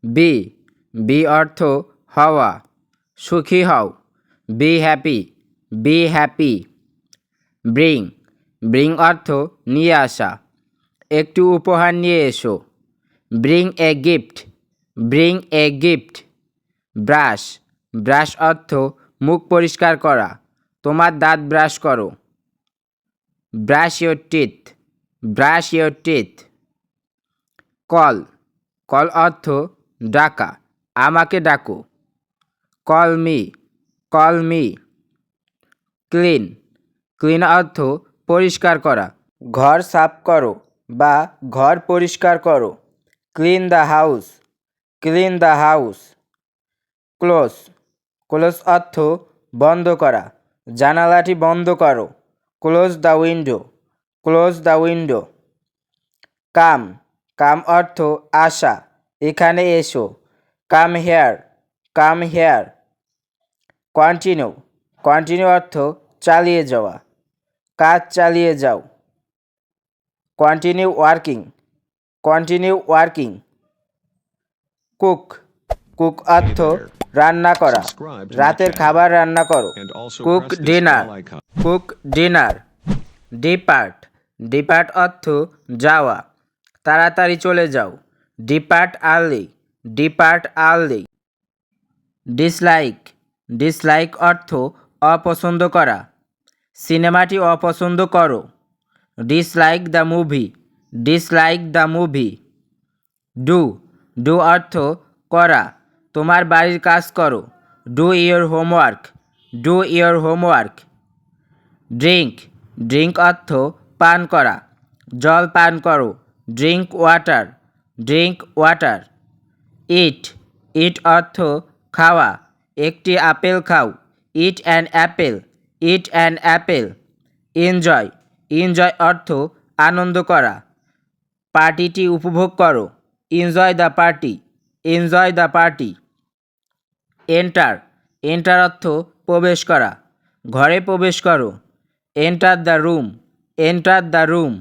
B, B অর্থ হওয়া, সুখী হও। Be happy, be happy. Bring, bring অর্থ নিয়ে আসা, একটু উপহার নিয়ে এসো। Bring a gift, bring a gift. Brush, brush অর্থ মুখ পরিষ্কার করা, তোমার দাঁত ব্রাশ করো। Brush your teeth, brush your teeth. Call, call অর্থ ডাকা, আমাকে ডাকো। Call me, call me. Clean, clean অর্থ পরিষ্কার করা, ঘর সাফ করো বা ঘর পরিষ্কার করো। Clean the house, clean the house. Close, close অর্থ বন্ধ করা, জানালাটি বন্ধ করো। Close the window, close the window. Come, come অর্থ আসা, এখানে এসো। Come here, come here. Continue, continue অর্থ চালিয়ে যাওয়া, কাজ চালিয়ে যাও। Continue working, continue working. Cook, cook অর্থ রান্না করা, রাতের খাবার রান্না করো। Cook dinner, cook dinner. Depart, depart অর্থ যাওয়া, তাড়াতাড়ি চলে যাও। Depart early, depart early. Dislike, dislike অর্থ অপছন্দ করা, সিনেমাটি অপছন্দ করো। Dislike the movie, dislike the movie. Do, do অর্থ করা, তোমার বাড়ির কাজ করো। Do your homework, do your homework. Drink, drink অর্থ পান করা, জল পান করো। Drink water, drink water. Eat, eat অর্থ খাওয়া, একটি আপেল খাও। Eat an apple, eat an apple. Enjoy, enjoy অর্থ আনন্দ করা, পার্টিটি উপভোগ করো। Enjoy the party, enjoy the party. Enter, enter অর্থ প্রবেশ করা, ঘরে প্রবেশ করো। Enter the room, enter the room.